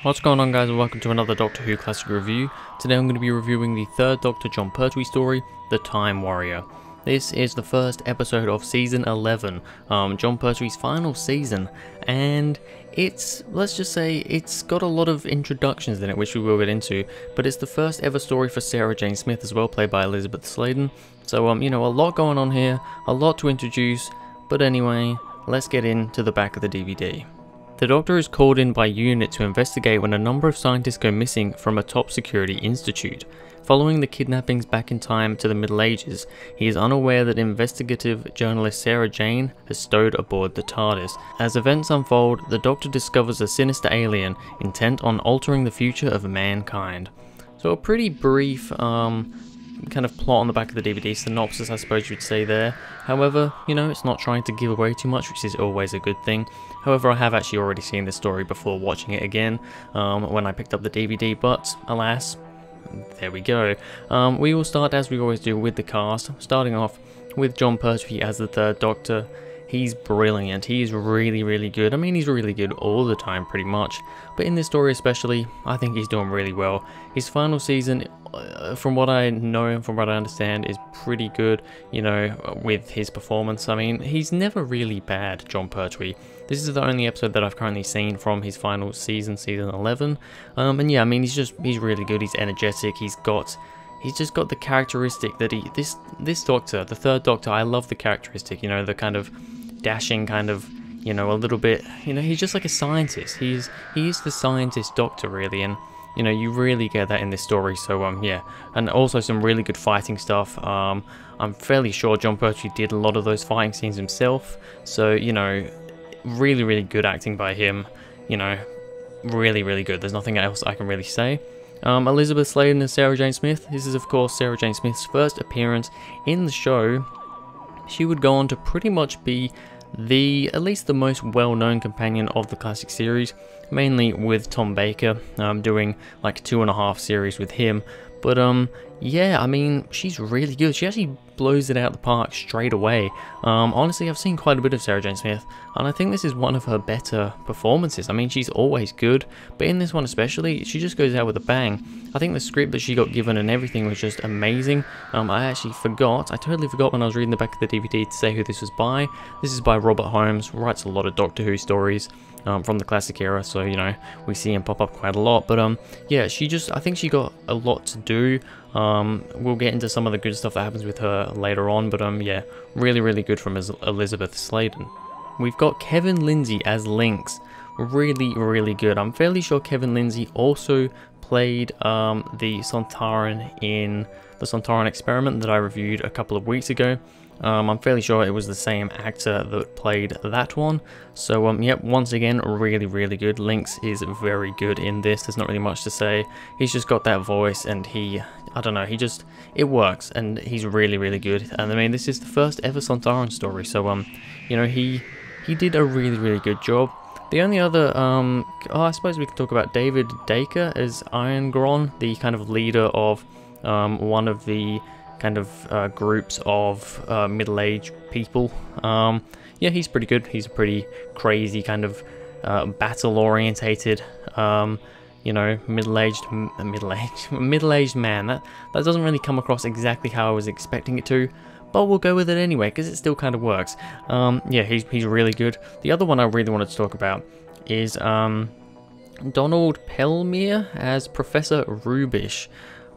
What's going on, guys, and welcome to another Doctor Who Classic Review. Today I'm going to be reviewing the third Doctor Jon Pertwee story, The Time Warrior. This is the first episode of Season 11, Jon Pertwee's final season, and let's just say, it's got a lot of introductions in it, which we will get into, but it's the first ever story for Sarah Jane Smith as well, played by Elizabeth Sladen. So, you know, a lot going on here, a lot to introduce, but anyway, let's get into the back of the DVD. The Doctor is called in by UNIT to investigate when a number of scientists go missing from a top security institute. Following the kidnappings back in time to the Middle Ages, he is unaware that investigative journalist Sarah Jane has stowed aboard the TARDIS. As events unfold, the Doctor discovers a sinister alien intent on altering the future of mankind. So a pretty brief kind of plot on the back of the DVD, synopsis I suppose you'd say there. However, you know, it's not trying to give away too much, which is always a good thing. However, I have actually already seen this story before watching it again when I picked up the DVD, but alas, there we go. We will start, as we always do, with the cast, starting off with Jon Pertwee as the third Doctor. He's brilliant, he's really good. I mean, he's really good all the time pretty much, but in this story especially, I think he's doing really well. His final season, from what I know and from what I understand, is pretty good, you know, with his performance. I mean, he's never really bad, Jon Pertwee. This is the only episode that I've currently seen from his final season, season 11, and yeah, I mean, he's really good, he's energetic, he's just got the characteristic that this Doctor, the third Doctor, I love the characteristic, you know, the kind of dashing kind of, you know, a little bit, you know, he's just like a scientist. He is the scientist Doctor, really, and you know, you really get that in this story. So yeah, and also some really good fighting stuff. I'm fairly sure Jon Pertwee did a lot of those fighting scenes himself, so you know, really good acting by him, you know, really good. There's nothing else I can really say. Elizabeth Sladen as Sarah Jane Smith. This is of course Sarah Jane Smith's first appearance in the show. She would go on to pretty much be at least the most well-known companion of the classic series, mainly with Tom Baker, doing like 2.5 series with him. But yeah, I mean, she's really good. She actually blows it out the park straight away. Honestly, I've seen quite a bit of Sarah Jane Smith, and I think this is one of her better performances. I mean, she's always good, but in this one especially, she just goes out with a bang. I think the script that she got given and everything was just amazing. I totally forgot when I was reading the back of the DVD to say who this was by. This is by Robert Holmes, writes a lot of Doctor Who stories from the classic era, so you know, we see him pop up quite a lot. But yeah, I think she got a lot to do. We'll get into some of the good stuff that happens with her later on, but yeah, really good from Elizabeth Sladen. We've got Kevin Lindsay as Lynx, really good. I'm fairly sure Kevin Lindsay also played the Sontaran in the Sontaran Experiment that I reviewed a couple of weeks ago. I'm fairly sure it was the same actor that played that one. So yep, once again, really good. Lynx is very good in this. There's not really much to say. He's just got that voice, and I don't know, it works, and he's really good. And I mean, this is the first ever Sontaran story, so you know, he did a really good job. The only other, I suppose we could talk about David Dacre as Iron Gron, the kind of leader of one of the kind of groups of middle-aged people. Yeah, he's pretty good. He's a pretty crazy kind of battle-orientated, you know, middle-aged man. That doesn't really come across exactly how I was expecting it to, but we'll go with it anyway because it still kind of works. Yeah, he's really good. The other one I really wanted to talk about is Donald Pelmere as Professor Rubish.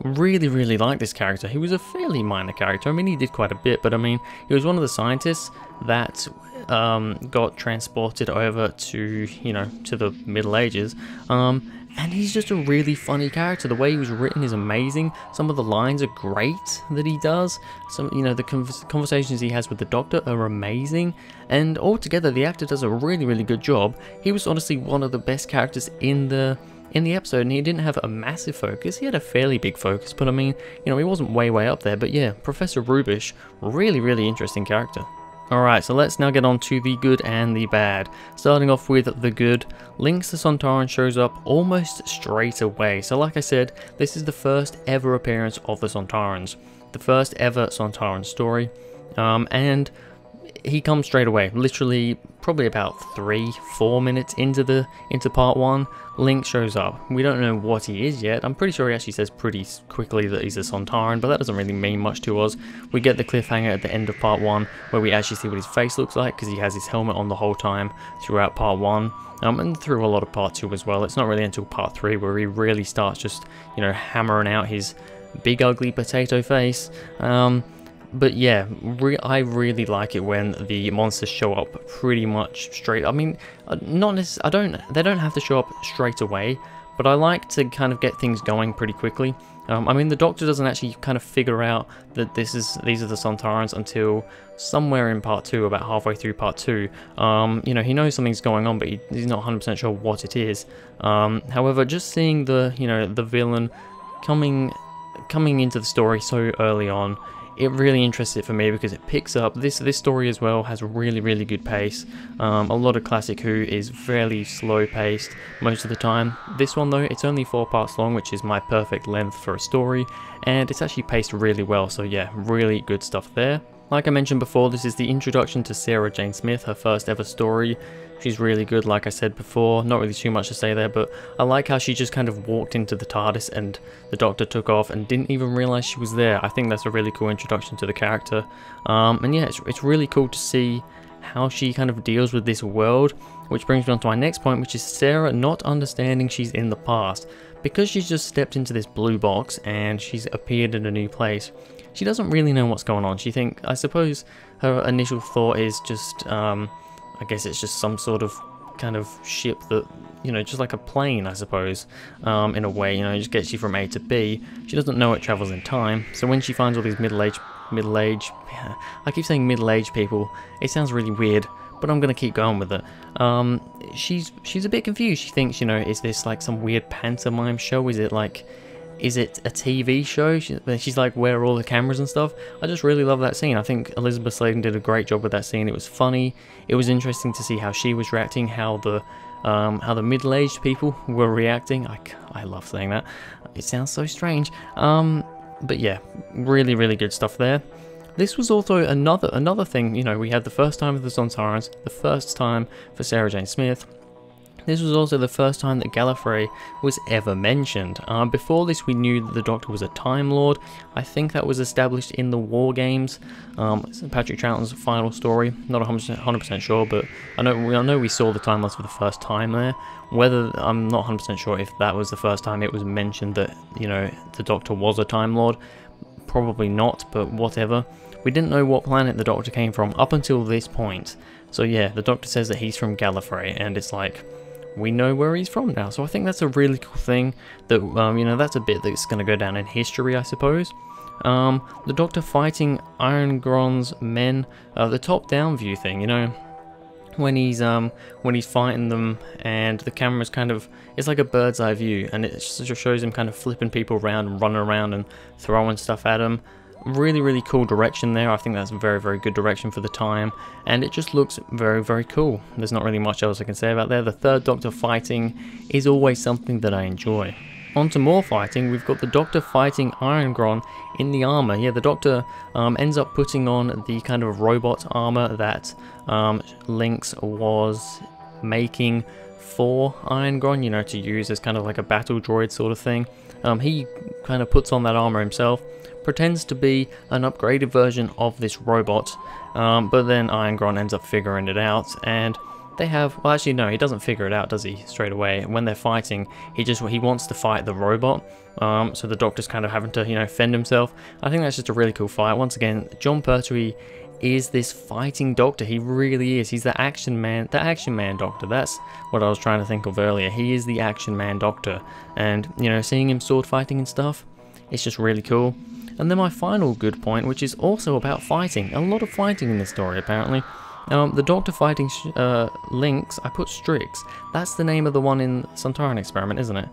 Really like this character. He was a fairly minor character. I mean, he did quite a bit, but I mean, he was one of the scientists that got transported over to, you know, to the Middle Ages. And he's just a really funny character. The way he was written is amazing. Some of the lines are great that he does. Some, you know, the conversations he has with the Doctor are amazing. And altogether, the actor does a really good job. He was honestly one of the best characters in the episode, and he didn't have a massive focus. He had a fairly big focus, but I mean, you know, he wasn't way up there. But yeah, Professor Rubish, really interesting character. Alright, so let's now get on to the good and the bad. Starting off with the good, Lynx the Sontaran shows up almost straight away. So like I said, this is the first ever appearance of the Sontarans. The first ever Sontaran story. And he comes straight away, literally probably about 3-4 minutes into part 1, Link shows up. We don't know what he is yet. I'm pretty sure he actually says pretty quickly that he's a Sontaran, but that doesn't really mean much to us. We get the cliffhanger at the end of part 1 where we actually see what his face looks like, because he has his helmet on the whole time throughout part 1. And through a lot of part 2 as well. It's not really until part 3 where he really starts just, you know, hammering out his big ugly potato face. But yeah, I really like it when the monsters show up pretty much straight. I mean, not necessarily. They don't have to show up straight away, but I like to kind of get things going pretty quickly. I mean, the Doctor doesn't actually kind of figure out that these are the Sontarans until somewhere in part 2, about halfway through part 2. You know, he knows something's going on, but he's not 100% sure what it is. However, just seeing the villain coming into the story so early on, it really interests it for me, because it picks up this story as well, has really good pace. A lot of classic Who is fairly slow paced most of the time. This one though, it's only 4 parts long, which is my perfect length for a story, and it's actually paced really well, so yeah, really good stuff there. Like I mentioned before, this is the introduction to Sarah Jane Smith, her first ever story. She's really good, like I said before. Not really too much to say there, but I like how she just kind of walked into the TARDIS and the Doctor took off and didn't even realise she was there. I think that's a really cool introduction to the character. And yeah, it's really cool to see how she kind of deals with this world, which brings me on to my next point, which is Sarah not understanding she's in the past. Because she's just stepped into this blue box and she's appeared in a new place, she doesn't really know what's going on. I suppose her initial thought is just, I guess it's just some sort of kind of ship that, you know, just like a plane, I suppose, in a way, you know, it just gets you from A to B. She doesn't know it travels in time, so when she finds all these middle-aged, I keep saying middle-aged people, it sounds really weird, but I'm gonna keep going with it. She's a bit confused. She thinks, you know, is this like some weird pantomime show? Is it a TV show? She's like, where are all the cameras and stuff? I just really love that scene. I think Elizabeth Sladen did a great job with that scene. It was funny. It was interesting to see how she was reacting, how the middle-aged people were reacting. I love saying that. It sounds so strange. But yeah, really good stuff there. This was also another thing. You know, we had the first time of the Sontarans, the first time for Sarah Jane Smith. This was also the first time that Gallifrey was ever mentioned. Before this, we knew that the Doctor was a Time Lord. I think that was established in the War Games, Patrick Troughton's final story. Not 100% sure, but I know we saw the Time Lords for the first time there. I'm not 100% sure if that was the first time it was mentioned that, you know, the Doctor was a Time Lord. Probably not, but whatever. We didn't know what planet the Doctor came from up until this point. So yeah, the Doctor says that he's from Gallifrey, and it's like, we know where he's from now. So I think that's a really cool thing that, you know, that's a bit that's going to go down in history, I suppose. The Doctor fighting Iron Gron's men, the top-down view thing, you know, when he's fighting them, and the camera's kind of, it's like a bird's eye view, and it just shows him kind of flipping people around and running around and throwing stuff at him. Really cool direction there. I think that's a very good direction for the time, and it just looks very cool. There's not really much else I can say about there. The Third Doctor fighting is always something that I enjoy. On to more fighting. We've got the Doctor fighting Iron Gron in the armor. Yeah, the Doctor ends up putting on the kind of robot armor that Lynx was making for Iron Gron, you know, to use as kind of like a battle droid sort of thing. He kind of puts on that armor himself, pretends to be an upgraded version of this robot, but then Iron Gron ends up figuring it out, and they have, well actually no, he doesn't figure it out, does he, straight away. When they're fighting, he wants to fight the robot, so the Doctor's kind of having to, you know, fend himself. I think that's just a really cool fight. Once again, Jon Pertwee is this fighting Doctor. He really is. He's the action man Doctor. That's what I was trying to think of earlier. He is the action man Doctor, and, you know, seeing him sword fighting and stuff, it's just really cool. And then my final good point, which is also about fighting. A lot of fighting in this story, apparently. The Doctor fighting Lynx, I put Strix. That's the name of the one in Sontaran Experiment, isn't it?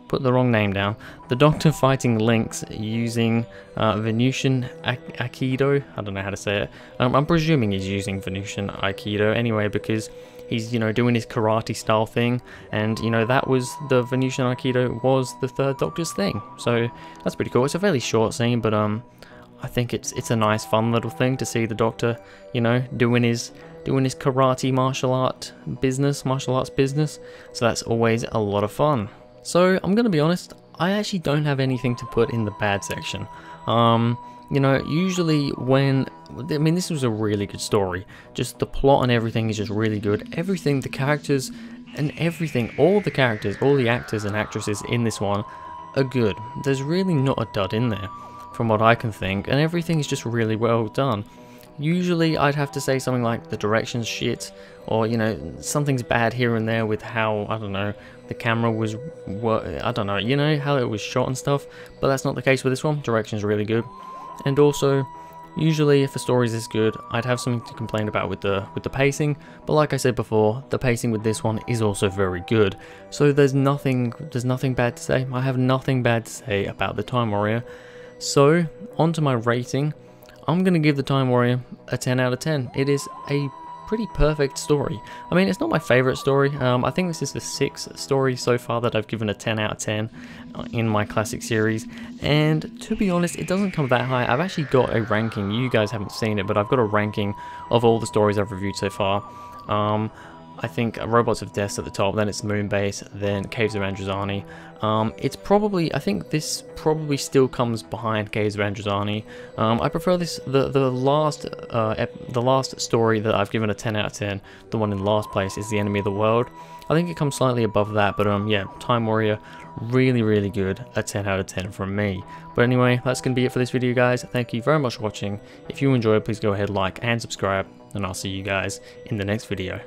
Put the wrong name down. The Doctor fighting Lynx using Venusian Aikido. I don't know how to say it. I'm presuming he's using Venusian Aikido anyway, because he's, you know, doing his karate style thing, and, you know, that was the Venusian Aikido was the Third Doctor's thing. So that's pretty cool. It's a fairly short scene, but I think it's a nice fun little thing to see the Doctor, you know, doing his doing his karate martial arts business, so that's always a lot of fun. So I'm gonna be honest, I actually don't have anything to put in the bad section. You know, usually this was a really good story. Just the plot and everything is just really good. Everything, the characters and everything, all the actors and actresses in this one are good. There's really not a dud in there, from what I can think, and everything is just really well done. Usually I'd have to say something like the direction's shit, or you know, something's bad here and there with how, I don't know, the camera was, I don't know, you know, how it was shot and stuff, but that's not the case with this one. Direction's really good. And also, usually if a story's this good, I'd have something to complain about with the pacing, but like I said before, the pacing with this one is also very good. So there's nothing bad to say. I have nothing bad to say about The Time Warrior. So, on to my rating. I'm going to give The Time Warrior a 10 out of 10. It is a pretty perfect story. I mean, it's not my favorite story. I think this is the 6th story so far that I've given a 10 out of 10 in my classic series. And to be honest, it doesn't come that high. I've actually got a ranking. You guys haven't seen it, but I've got a ranking of all the stories I've reviewed so far. I think Robots of Death's at the top, then it's Moonbase, then Caves of Androzani. It's probably, I think this probably still comes behind Caves of Androzani. I prefer this, the last story that I've given a 10 out of 10, the one in last place, is The Enemy of the World. I think it comes slightly above that, but yeah, Time Warrior, really good, a 10 out of 10 from me. But anyway, that's going to be it for this video, guys. Thank you very much for watching. If you enjoyed, please go ahead, like and subscribe, and I'll see you guys in the next video.